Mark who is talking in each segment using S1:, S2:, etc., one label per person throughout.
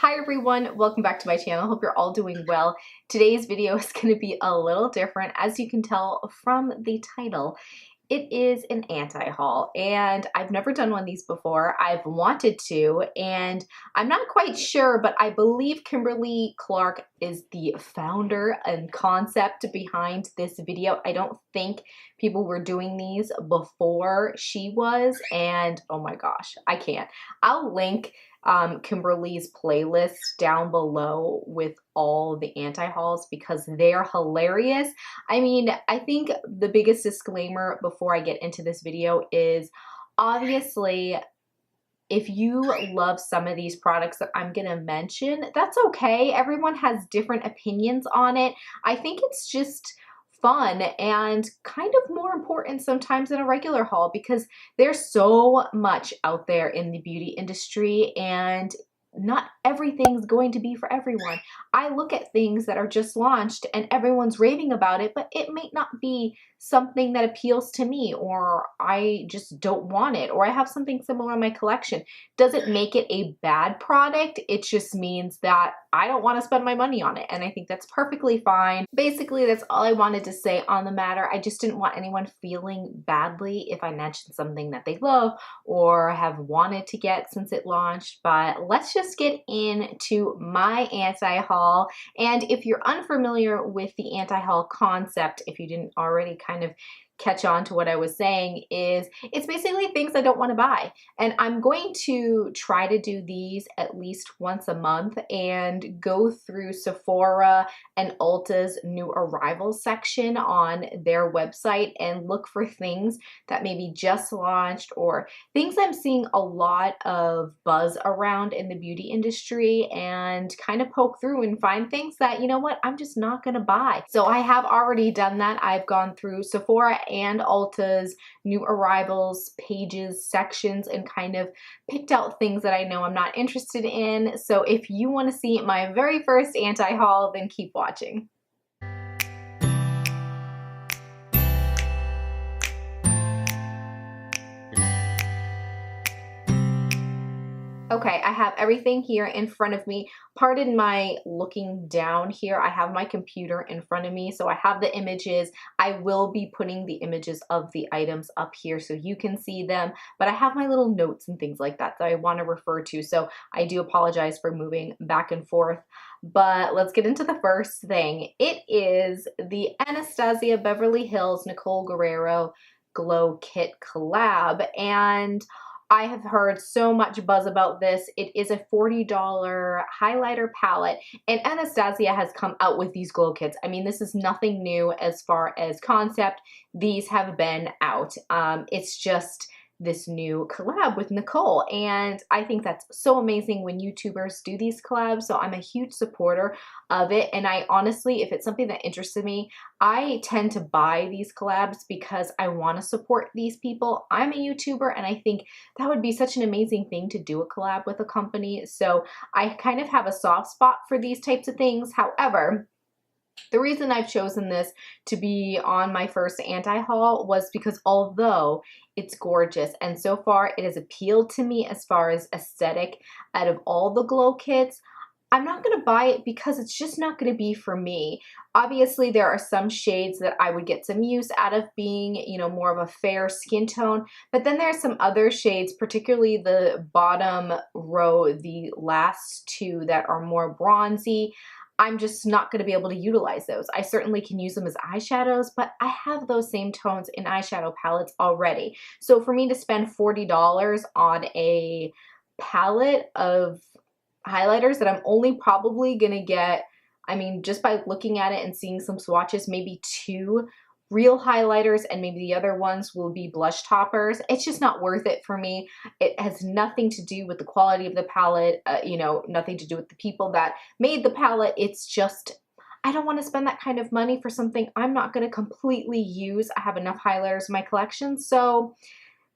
S1: Hi everyone, welcome back to my channel. Hope you're all doing well. Today's video is going to be a little different, as you can tell from the title. It is an anti-haul, and I've never done one of these before. I've wanted to, and I'm not quite sure, but I believe Kimberly Clark is the founder and concept behind this video. I don't think people were doing these before she was, and oh my gosh, I can't. I'll link Kimberly's playlist down below with all the anti-hauls because they're hilarious. I mean, I think the biggest disclaimer before I get into this video is obviously if you love some of these products that I'm gonna mention, that's okay. Everyone has different opinions on it. I think it's just fun and kind of more important sometimes than a regular haul because there's so much out there in the beauty industry and not everything's going to be for everyone. I look at things that are just launched and everyone's raving about it, but it may not be something that appeals to me, or I just don't want it, or I have something similar in my collection. Doesn't make it a bad product. It just means that I don't want to spend my money on it, and I think that's perfectly fine. Basically, that's all I wanted to say on the matter. I just didn't want anyone feeling badly if I mentioned something that they love or have wanted to get since it launched. But let's just get into my anti-haul. And if you're unfamiliar with the anti-haul concept, if you didn't already kind of catch on to what I was saying, is it's basically things I don't want to buy. And I'm going to try to do these at least once a month and go through Sephora and Ulta's new arrivals section on their website and look for things that maybe just launched or things I'm seeing a lot of buzz around in the beauty industry, and kind of poke through and find things that, you know what, I'm just not gonna buy. So I have already done that. I've gone through Sephora and Ulta's new arrivals pages, sections, and kind of picked out things that I know I'm not interested in. So if you want to see my very first anti-haul, then keep watching. Okay, I have everything here in front of me. Pardon my looking down here. I have my computer in front of me, so I have the images. I will be putting the images of the items up here so you can see them, but I have my little notes and things like that that I want to refer to, so I do apologize for moving back and forth. But let's get into the first thing. It is the Anastasia Beverly Hills Nicole Guerrero Glow Kit collab, and I have heard so much buzz about this. It is a $40 highlighter palette, and Anastasia has come out with these glow kits. I mean, this is nothing new as far as concept. These have been out. It's just this new collab with Nicole, and I think that's so amazing when YouTubers do these collabs, so I'm a huge supporter of it. And I honestly, if it's something that interested me, I tend to buy these collabs because I want to support these people. I'm a YouTuber, and I think that would be such an amazing thing to do a collab with a company, so I kind of have a soft spot for these types of things. However, the reason I've chosen this to be on my first anti-haul was because although it's gorgeous and so far it has appealed to me as far as aesthetic out of all the glow kits, I'm not going to buy it because it's just not going to be for me. Obviously, there are some shades that I would get some use out of being, you know, more of a fair skin tone, but then there are some other shades, particularly the bottom row, the last two that are more bronzy. I'm just not going to be able to utilize those. I certainly can use them as eyeshadows, but I have those same tones in eyeshadow palettes already. So for me to spend $40 on a palette of highlighters that I'm only probably going to get, I mean, just by looking at it and seeing some swatches, maybe 2 real highlighters and maybe the other ones will be blush toppers. It's just not worth it for me. It has nothing to do with the quality of the palette, you know, nothing to do with the people that made the palette. It's just, I don't want to spend that kind of money for something I'm not going to completely use. I have enough highlighters in my collection, so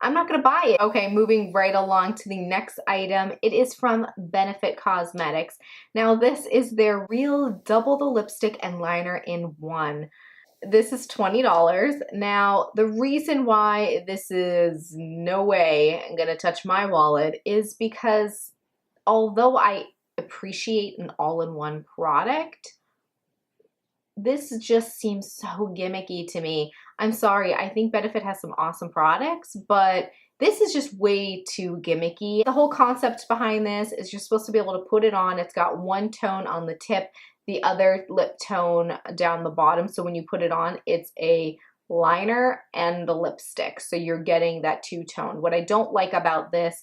S1: I'm not going to buy it. Okay, moving right along to the next item. It is from Benefit Cosmetics. Now, this is their Real Double the Lipstick and Liner in One. This is $20. Now, the reason why this is no way gonna touch my wallet is because although I appreciate an all-in-one product. This just seems so gimmicky to me. I'm sorry, I think Benefit has some awesome products, but this is just way too gimmicky. The whole concept behind this is you're supposed to be able to put it on. It's got one tone on the tip, the other lip tone down the bottom. So when you put it on, it's a liner and the lipstick. So you're getting that two-tone. What I don't like about this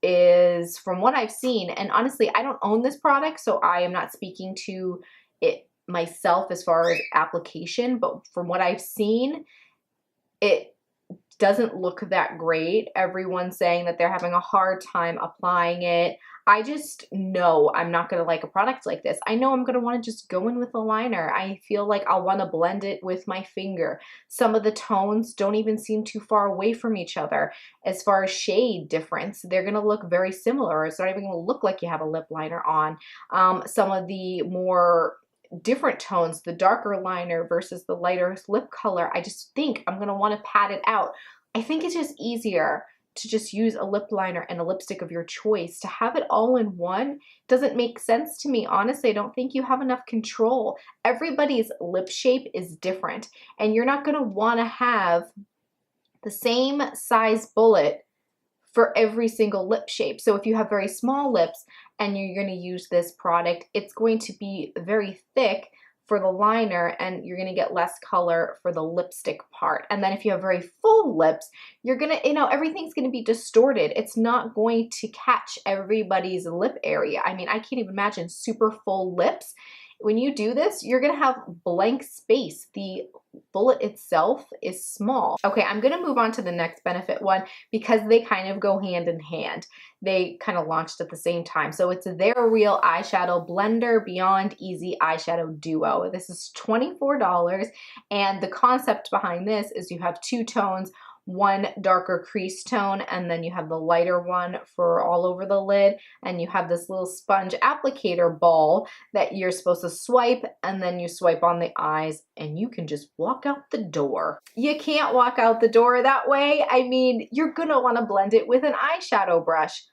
S1: is, from what I've seen, and honestly, I don't own this product, so I am not speaking to it myself as far as application, but from what I've seen, it doesn't look that great. Everyone's saying that they're having a hard time applying it. I just know I'm not going to like a product like this. I know I'm going to want to just go in with a liner. I feel like I'll want to blend it with my finger. Some of the tones don't even seem too far away from each other. As far as shade difference, they're going to look very similar. It's not even going to look like you have a lip liner on. Some of the more different tones, the darker liner versus the lighter lip color, I just think I'm going to want to pat it out. I think it's just easier to just use a lip liner and a lipstick of your choice. To have it all in one doesn't make sense to me. Honestly, I don't think you have enough control. Everybody's lip shape is different, and you're not going to want to have the same size bullet for every single lip shape. So if you have very small lips and you're going to use this product, it's going to be very thick for the liner and you're going to get less color for the lipstick part. And then if you have very full lips, you're going to, everything's going to be distorted. It's not going to catch everybody's lip area. I mean, I can't even imagine super full lips. When you do this, you're going to have blank space. The bullet itself is small. Okay, I'm going to move on to the next Benefit one because they kind of go hand in hand. They kind of launched at the same time. So it's their Real Eyeshadow Blender Beyond Easy Eyeshadow Duo. This is $24, and the concept behind this is you have two tones, one darker crease tone, and then you have the lighter one for all over the lid, and you have this little sponge applicator ball that you're supposed to swipe, and then you swipe on the eyes and you can just walk out the door. You can't walk out the door that way. I mean, you're gonna want to blend it with an eyeshadow brush.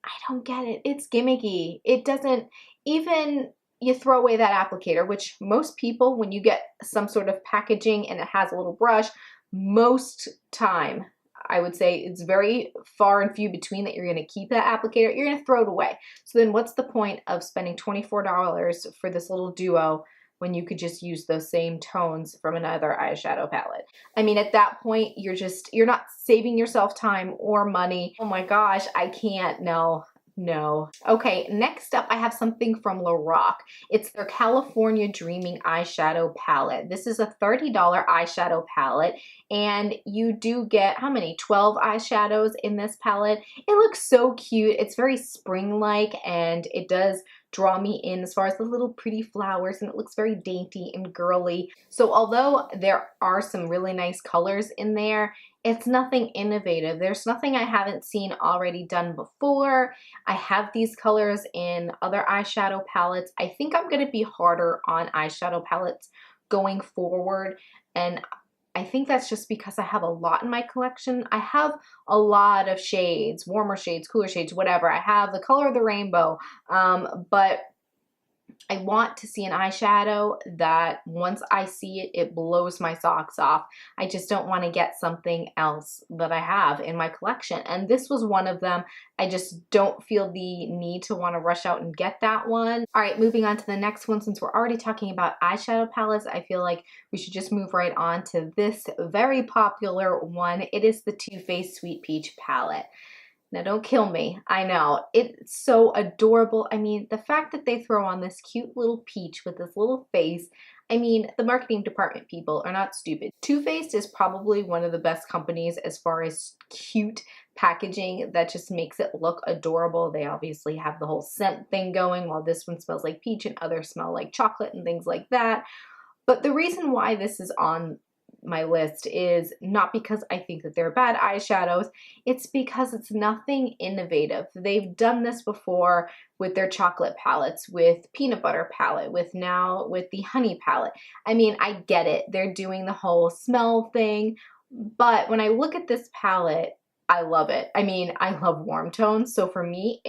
S1: I don't get it. It's gimmicky. It doesn't even, you throw away that applicator, which most people, when you get some sort of packaging and it has a little brush, most time, I would say it's very far and few between that you're going to keep that applicator. You're going to throw it away. So then what's the point of spending $24 for this little duo when you could just use those same tones from another eyeshadow palette? I mean, at that point, you're not saving yourself time or money. Oh my gosh, I can't. No. Okay, next up, I have something from Lorac. It's their California Dreaming Eyeshadow Palette. This is a $30 eyeshadow palette, and you do get, how many? 12 eyeshadows in this palette. It looks so cute. It's very spring-like, and it does draw me in as far as the little pretty flowers, and it looks very dainty and girly. So although there are some really nice colors in there, it's nothing innovative. There's nothing I haven't seen already done before. I have these colors in other eyeshadow palettes. I think I'm going to be harder on eyeshadow palettes going forward, and I think that's just because I have a lot in my collection. I have a lot of shades, warmer shades, cooler shades, whatever. I have the color of the rainbow, but I want to see an eyeshadow that once I see it, it blows my socks off. I just don't want to get something else that I have in my collection. And this was one of them. I just don't feel the need to want to rush out and get that one. All right, moving on to the next one. Since we're already talking about eyeshadow palettes, I feel like we should just move right on to this very popular one. It is the Too Faced Sweet Peach palette. Now, don't kill me. I know. It's so adorable. I mean, the fact that they throw on this cute little peach with this little face, I mean, the marketing department people are not stupid. Too Faced is probably one of the best companies as far as cute packaging that just makes it look adorable. They obviously have the whole scent thing going, while this one smells like peach and others smell like chocolate and things like that. But the reason why this is on my list is not because I think that they're bad eyeshadows, it's because it's nothing innovative. They've done this before with their chocolate palettes, with peanut butter palette, with the honey palette. I mean, I get it. They're doing the whole smell thing, but when I look at this palette, I love it. I mean, I love warm tones, so for me,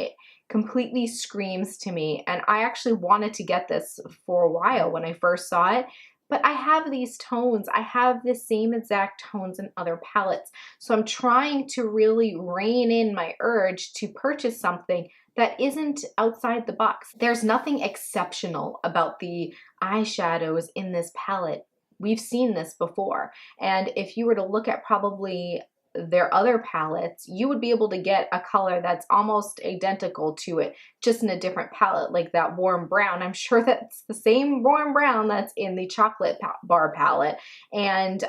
S1: completely screams to me. And I actually wanted to get this for a while when I first saw it. But I have these tones. I have the same exact tones in other palettes. So I'm trying to really rein in my urge to purchase something that isn't outside the box. There's nothing exceptional about the eyeshadows in this palette. We've seen this before. And if you were to look at probably their other palettes, you would be able to get a color that's almost identical to it, just in a different palette, like that warm brown. I'm sure that's the same warm brown that's in the chocolate bar palette. And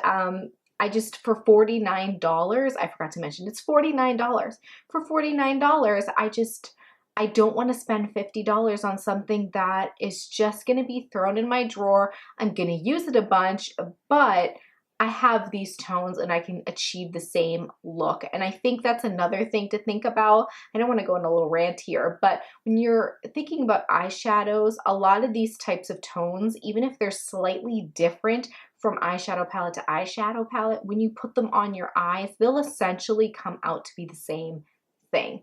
S1: I just, for $49, I forgot to mention, it's $49. For $49, I don't want to spend $50 on something that is just going to be thrown in my drawer. I'm going to use it a bunch, but I have these tones and I can achieve the same look. And I think that's another thing to think about. I don't want to go on a little rant here, but when you're thinking about eyeshadows, a lot of these types of tones, even if they're slightly different from eyeshadow palette to eyeshadow palette, when you put them on your eyes, they'll essentially come out to be the same thing.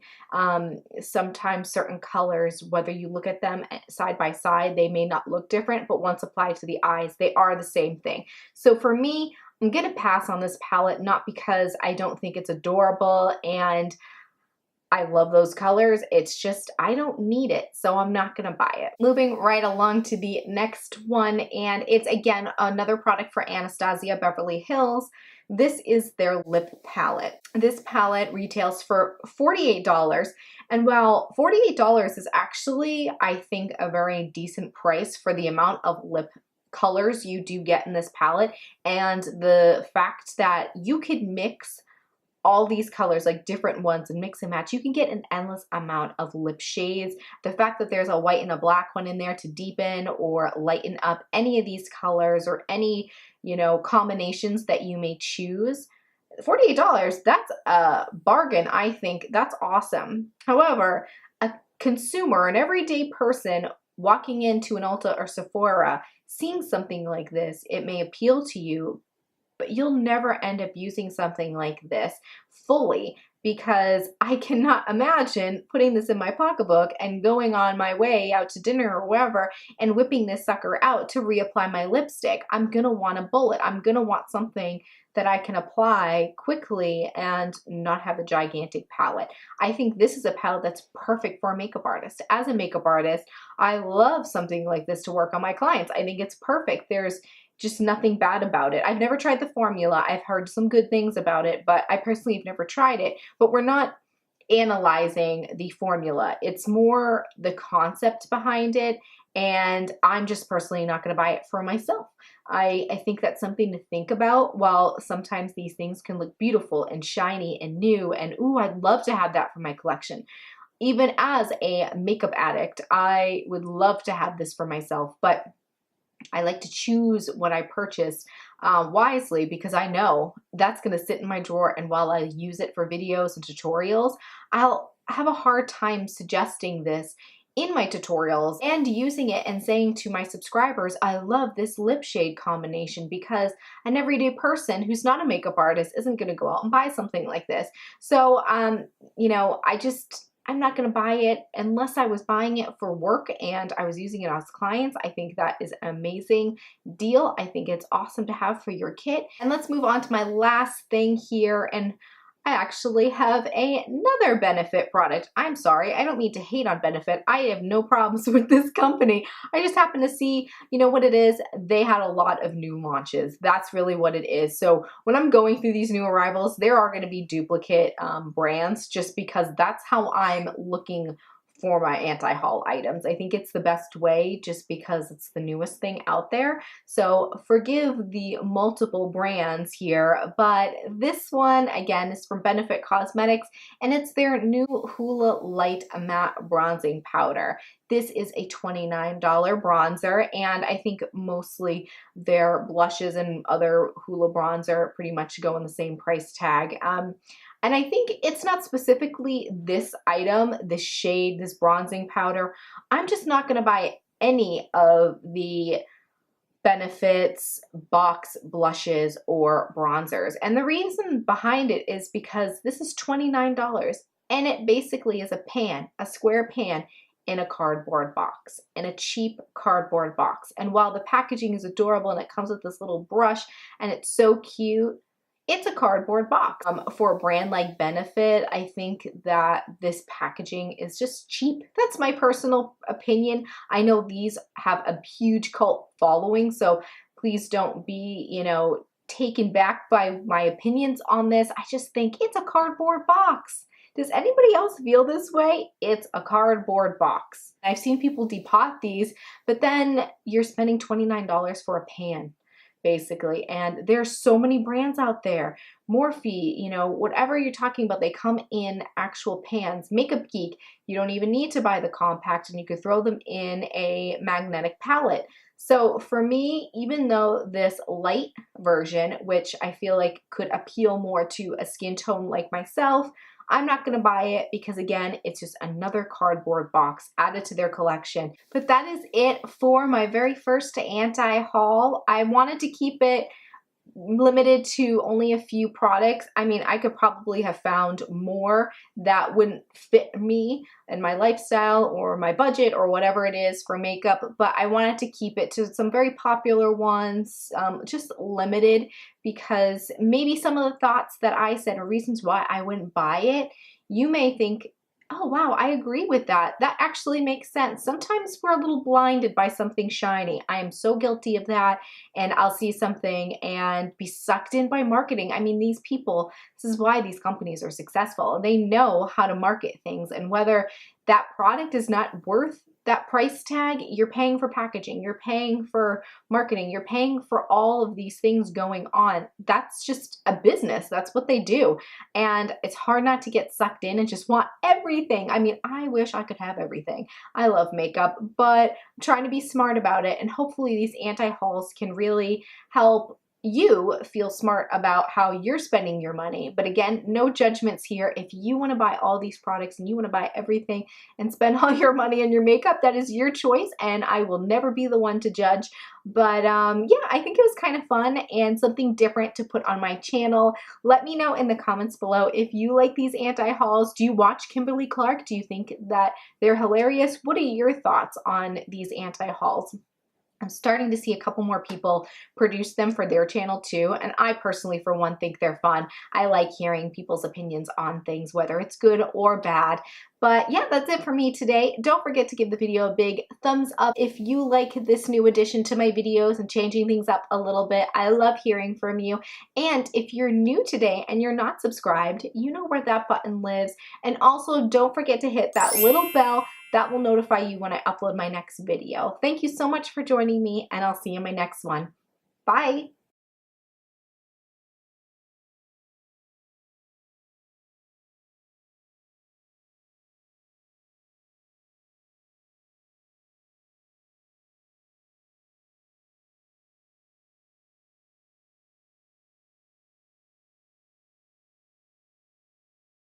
S1: Sometimes certain colors, whether you look at them side by side, they may not look different, but once applied to the eyes, they are the same thing. So for me, I'm gonna pass on this palette, not because I don't think it's adorable and I love those colors. It's just, I don't need it, so I'm not gonna buy it. Moving right along to the next one, and it's again another product for Anastasia Beverly Hills. This is their lip palette. This palette retails for $48. And while $48 is actually, I think, a very decent price for the amount of lip colors you do get in this palette, and the fact that you could mix all these colors, like different ones, and mix and match, you can get an endless amount of lip shades. The fact that there's a white and a black one in there to deepen or lighten up any of these colors or any, you know, combinations that you may choose. $48, that's a bargain, I think. That's awesome. However, a consumer, an everyday person walking into an Ulta or Sephora, seeing something like this, it may appeal to you, but you'll never end up using something like this fully, because I cannot imagine putting this in my pocketbook and going on my way out to dinner or wherever and whipping this sucker out to reapply my lipstick. I'm gonna want a bullet. I'm gonna want something that I can apply quickly and not have a gigantic palette. I think this is a palette that's perfect for a makeup artist. As a makeup artist, I love something like this to work on my clients. I think it's perfect. There's just nothing bad about it. I've never tried the formula. I've heard some good things about it, but I personally have never tried it. But we're not analyzing the formula. It's more the concept behind it, and I'm just personally not going to buy it for myself. I think that's something to think about. While sometimes these things can look beautiful and shiny and new, and ooh, I'd love to have that for my collection. Even as a makeup addict, I would love to have this for myself, but I like to choose what I purchase wisely, because I know that's going to sit in my drawer, and while I use it for videos and tutorials, I'll have a hard time suggesting this in my tutorials and using it and saying to my subscribers, I love this lip shade combination, because an everyday person who's not a makeup artist isn't going to go out and buy something like this. So, you know, I'm not going to buy it unless I was buying it for work and I was using it as clients. I think that is an amazing deal. I think it's awesome to have for your kit. And let's move on to my last thing here. And I actually have another Benefit product. I'm sorry, I don't mean to hate on Benefit. I have no problems with this company. I just happen to see, you know what it is? They had a lot of new launches. That's really what it is. So when I'm going through these new arrivals, there are going to be duplicate brands, just because that's how I'm looking for my anti-haul items. I think it's the best way, just because it's the newest thing out there. So forgive the multiple brands here, but this one again is from Benefit Cosmetics, and it's their new Hoola Light Matte Bronzing Powder. This is a $29 bronzer, and I think mostly their blushes and other Hoola bronzer pretty much go in the same price tag. And I think it's not specifically this item, this shade, this bronzing powder. I'm just not going to buy any of the Benefits box blushes or bronzers. And the reason behind it is because this is $29. And it basically is a pan, a square pan in a cardboard box, in a cheap cardboard box. And while the packaging is adorable and it comes with this little brush and it's so cute, it's a cardboard box. For a brand like Benefit, I think that this packaging is just cheap. That's my personal opinion. I know these have a huge cult following, so please don't be, taken back by my opinions on this. I just think it's a cardboard box. Does anybody else feel this way? It's a cardboard box. I've seen people depot these, but then you're spending $29 for a pan, basically. And there's so many brands out there. Morphe, whatever you're talking about, they come in actual pans. Makeup Geek, you don't even need to buy the compact, and you could throw them in a magnetic palette. So for me, even though this light version, which I feel like could appeal more to a skin tone like myself, I'm not going to buy it because, again, it's just another cardboard box added to their collection. But that is it for my very first anti-haul. I wanted to keep it limited to only a few products. I mean, I could probably have found more that wouldn't fit me and my lifestyle or my budget or whatever it is for makeup, but I wanted to keep it to some very popular ones, just limited, because maybe some of the thoughts that I said or reasons why I wouldn't buy it, you may think, oh wow, I agree with that. That actually makes sense. Sometimes we're a little blinded by something shiny. I am so guilty of that, and I'll see something and be sucked in by marketing. I mean, these people, this is why these companies are successful. They know how to market things, and whether that product is not worth that price tag, you're paying for packaging, you're paying for marketing, you're paying for all of these things going on. That's just a business. That's what they do. And it's hard not to get sucked in and just want everything. I mean, I wish I could have everything. I love makeup, but I'm trying to be smart about it. And hopefully these anti-hauls can really help you feel smart about how you're spending your money. But again, no judgments here. If you want to buy all these products and you want to buy everything and spend all your money on your makeup, that is your choice, and I will never be the one to judge. But yeah, I think it was kind of fun and something different to put on my channel. Let me know in the comments below if you like these anti-hauls. Do you watch Kimberly Clark? Do you think that they're hilarious? What are your thoughts on these anti-hauls? I'm starting to see a couple more people produce them for their channel too, and I personally, for one, think they're fun. I like hearing people's opinions on things, whether it's good or bad. But yeah, that's it for me today. Don't forget to give the video a big thumbs up if you like this new addition to my videos and changing things up a little bit. I love hearing from you. And if you're new today and you're not subscribed, you know where that button lives. And also don't forget to hit that little bell. That will notify you when I upload my next video. Thank you so much for joining me, and I'll see you in my next one. Bye!